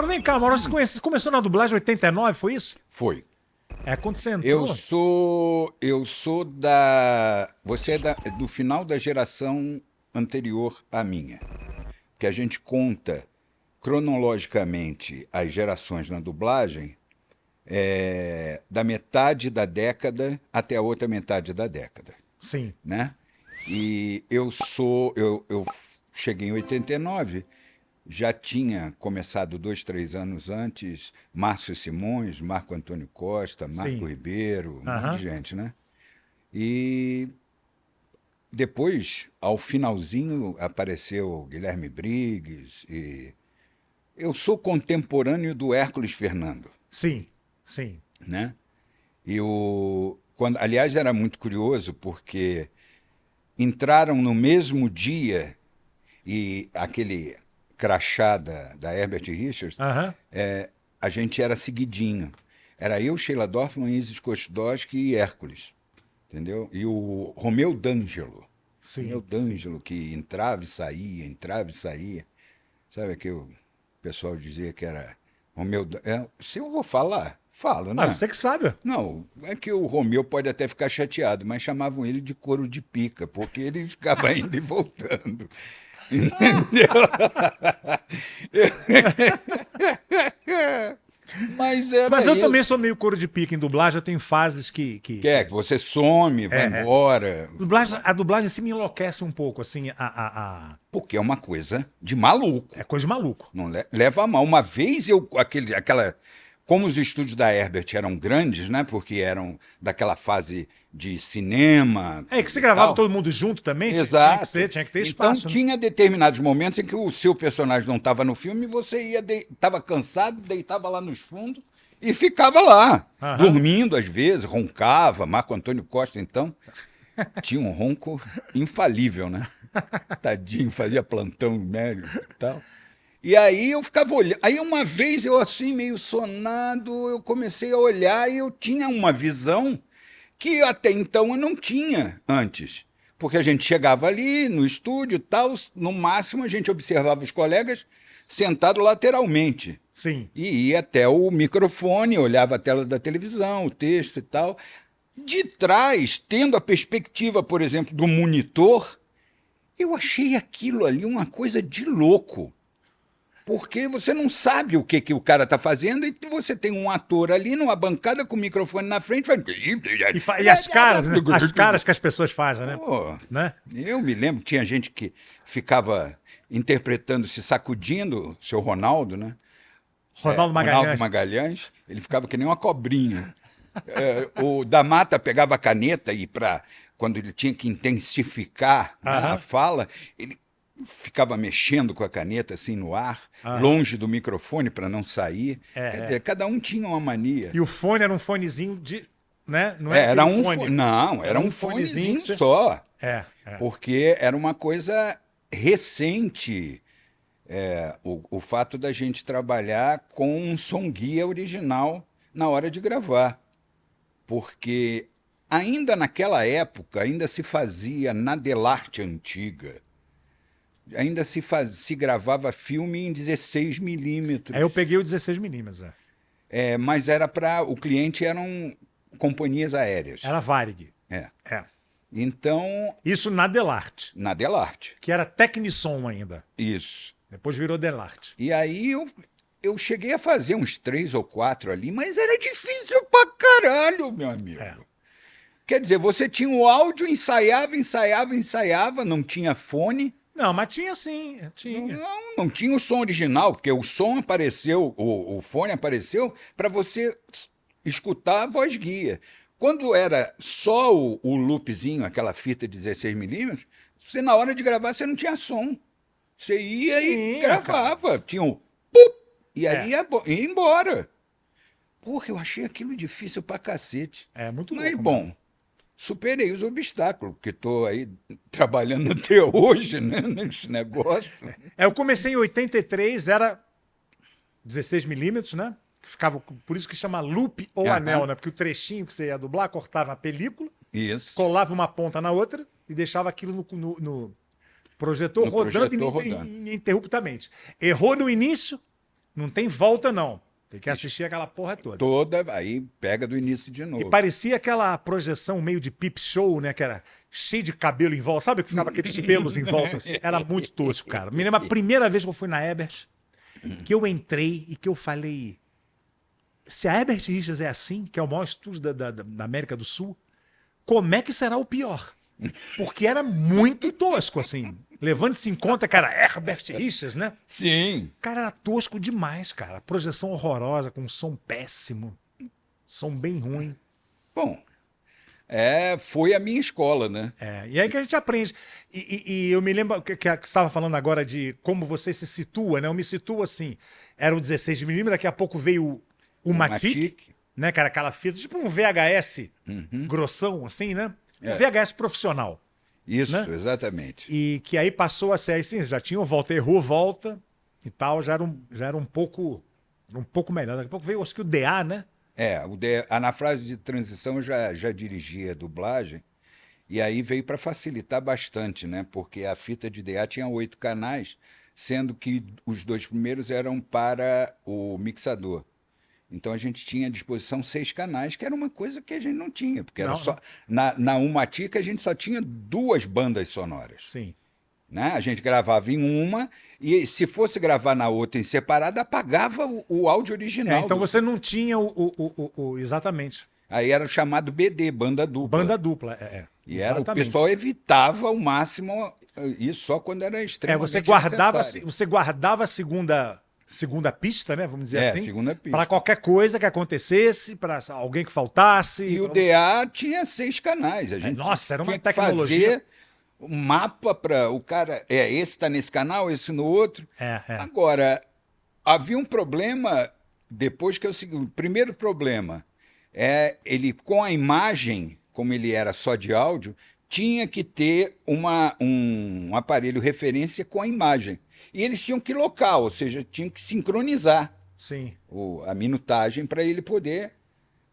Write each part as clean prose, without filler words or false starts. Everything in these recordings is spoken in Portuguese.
Agora vem cá, Mauro, você começou na dublagem em 89, foi isso? Foi. É, quando você entrou... Eu sou da... Você é do final da geração anterior à minha. Que a gente conta cronologicamente as gerações na dublagem da metade da década até a outra metade da década, Sim. né? E eu cheguei em 89, já tinha começado 2, 3 anos antes, Márcio Simões, Marco Antônio Costa, Marco Sim. Ribeiro, um monte Aham. de gente, né? E depois, ao finalzinho, apareceu Guilherme Briggs e eu sou contemporâneo do Hércules Fernando, Sim, sim. né? Aliás, era muito curioso porque entraram no mesmo dia e aquele crachá da Herbert Richards, Aham. a gente era seguidinho. Era eu, Sheila Dorfman, Isis Kostowski e Hércules, entendeu? E o Romeu D'Angelo. Romeu Sim, sim. D'Angelo que entrava e saía, entrava e saía. Sabe que o pessoal dizia que era Romeu... Se eu vou falar, falo, Ah, né? você que sabe. Não, é que o Romeu pode até ficar chateado, mas chamavam ele de couro de pica, porque ele ficava indo e voltando. Entendeu? Mas Mas era eu também isso. sou meio couro de pica em dublagem, eu tenho fases Que você some, vai É. embora. A dublagem assim me enlouquece um pouco, assim, Porque é uma coisa de maluco. é coisa de maluco. Não leva a mal. Uma vez como os estúdios da Herbert eram grandes, né? Porque eram daquela fase de cinema. É que você e gravava tal. todo mundo junto também, Exato. tinha que ter Então espaço, né? tinha determinados momentos em que o seu personagem não estava no filme e você estava cansado, deitava lá nos fundos e ficava lá, Aham. dormindo às vezes, roncava. Marco Antônio Costa, então, tinha um ronco infalível, né? Tadinho, fazia plantão médio e tal. E aí eu ficava olhando. Aí uma vez eu assim, meio sonado, eu comecei a olhar e eu tinha uma visão que até então eu não tinha antes. Porque a gente chegava ali no estúdio e tal, no máximo a gente observava os colegas sentados lateralmente. Sim. E ia até o microfone, olhava a tela da televisão, o texto e tal. De trás, tendo a perspectiva, por exemplo, do monitor, eu achei aquilo ali uma coisa de louco. Porque você não sabe o que o cara está fazendo e você tem um ator ali numa bancada com o microfone na frente. E as caras, né? As caras que as pessoas fazem, né? Pô, Né? eu me lembro, tinha gente que ficava interpretando, se sacudindo, seu Ronaldo, né? Ronaldo Ronaldo Magalhães. Magalhães, ele ficava que nem uma cobrinha. O da Mata pegava a caneta e quando ele tinha que intensificar, né, Aham. a fala, ele ficava mexendo com a caneta assim no ar, Aham. longe do microfone para não sair. É, Quer dizer, cada um tinha uma mania. E o fone era um fonezinho de. Né? Não era Era aquele um fone. não, era um fonezinho fonezinho que você... só, É. porque era uma coisa recente. O fato da gente trabalhar com um som guia original na hora de gravar. Porque ainda naquela época, ainda se fazia na Delarte antiga, ainda se gravava filme em 16 milímetros. Aí eu peguei o 16mm, né? Mas o cliente eram companhias aéreas. Era Varig. É. É. Então, Isso na Delarte, na Delarte. que era Tecnissom ainda. Isso. Depois virou Delarte. E aí eu cheguei a fazer uns 3 ou 4 ali, mas era difícil pra caralho, meu amigo. É. Quer dizer, você tinha o áudio, ensaiava, não tinha fone. Não, mas tinha sim, tinha. Não tinha o som original, porque o som apareceu, o fone apareceu para você escutar a voz guia. Quando era só o loopzinho, aquela fita de 16mm, você na hora de gravar você não tinha som. Você ia e gravava. Cara. Tinha um pup, e aí ia embora. Porra, eu achei aquilo difícil pra cacete. É muito Mas, louco. bom, superei os obstáculos, porque estou aí trabalhando até hoje, né, nesse negócio. Eu comecei em 83, era 16mm, né? Ficava, por isso que chama loop ou anel, né? Porque o trechinho que você ia dublar cortava a película, isso, colava uma ponta na outra e deixava aquilo no projetor rodando ininterruptamente. Errou no início, Não tem volta, não. Tem que assistir aquela porra toda. Toda, aí pega do início de novo. E parecia aquela projeção meio de Peep Show, né? Que era cheio de cabelo em volta. Sabe que ficava aqueles pelos em volta? Assim? Era muito tosco, cara. Me lembro a primeira vez que eu fui na Ebert, que eu entrei e que eu falei... Se a Herbert Richards é assim, que é o maior estúdio da América do Sul, como é que será o pior? Porque era muito tosco, assim. Levando-se em conta que era Herbert Richards, né? Sim. Cara, era tosco demais, cara. Projeção horrorosa, com som péssimo. Som bem ruim. Bom, foi a minha escola, né? E aí que a gente aprende. E eu me lembro que você estava falando agora de como você se situa, né? Eu me situo assim. Era o 16mm, daqui a pouco veio o Matic, né, cara? Aquela fita, tipo um VHS grossão, assim, né? Um VHS profissional. Isso, né? Exatamente. E que aí passou a ser assim, já tinha o Volta Errou, Volta e tal, já era um pouco melhor. Daqui a pouco veio, acho que o DA, né? Na fase de transição eu já dirigia dublagem, e aí veio para facilitar bastante, né? Porque a fita de DA tinha 8 canais, sendo que os 2 primeiros eram para o mixador. Então a gente tinha à disposição 6 canais, que era uma coisa que a gente não tinha, porque era só. Na Umatica a gente só tinha 2 bandas sonoras. Sim. Né? A gente gravava em uma, e se fosse gravar na outra em separada, apagava o áudio original. Então você não tinha exatamente. Aí era chamado BD, banda dupla. Banda dupla, E o pessoal evitava ao máximo isso só quando era extremamente você guardava a segunda pista, né? Vamos dizer assim. Segunda pista. Para qualquer coisa que acontecesse, para alguém que faltasse. E o DA tinha 6 canais. A gente Nossa, era uma tinha tecnologia. Que fazer um mapa para o cara. Esse está nesse canal, esse no outro. Agora, havia um problema depois que eu segui. O primeiro problema ele com a imagem, como ele era só de áudio, tinha que ter um aparelho referência com a imagem. E eles tinham que locar, ou seja, tinham que sincronizar a minutagem para ele poder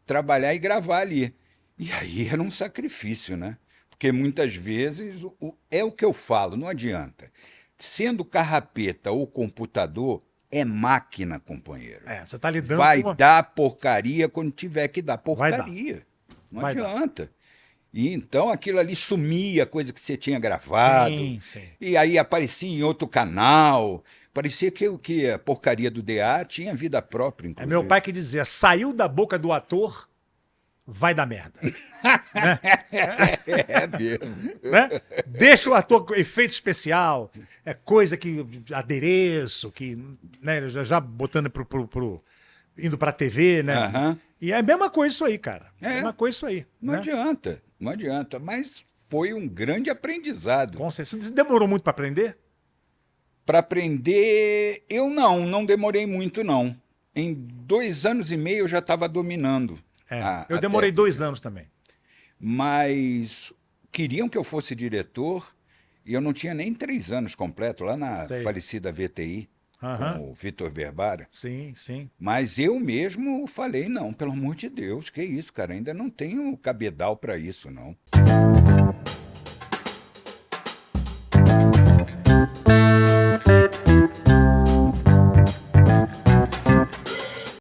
trabalhar e gravar ali. E aí era um sacrifício, né? Porque muitas vezes é o que eu falo, não adianta. Sendo carrapeta ou computador, é máquina, companheiro. Você está lidando Vai dar porcaria quando tiver que dar porcaria. Não Vai adianta. Dar. E então aquilo ali sumia, coisa que você tinha gravado. Sim. E aí aparecia em outro canal. Parecia que a porcaria do DA tinha vida própria, inclusive. Meu pai que dizia, saiu da boca do ator, vai dar merda. Né? Mesmo. Né? Deixa o ator com efeito especial, coisa que adereço, que né, já botando indo pra TV, né? E é a mesma coisa isso aí, cara. É a mesma coisa isso aí. Não adianta, mas foi um grande aprendizado. Com certeza. Você demorou muito para aprender? Para aprender, eu não demorei muito, não. Em 2 anos e meio eu já estava dominando. Eu demorei 2 anos também. Mas queriam que eu fosse diretor e eu não tinha nem 3 anos completo, lá na falecida VTI, com o Vitor Berbara. Sim. Mas eu mesmo falei, não, pelo amor de Deus, que isso, cara, ainda não tenho cabedal para isso, não.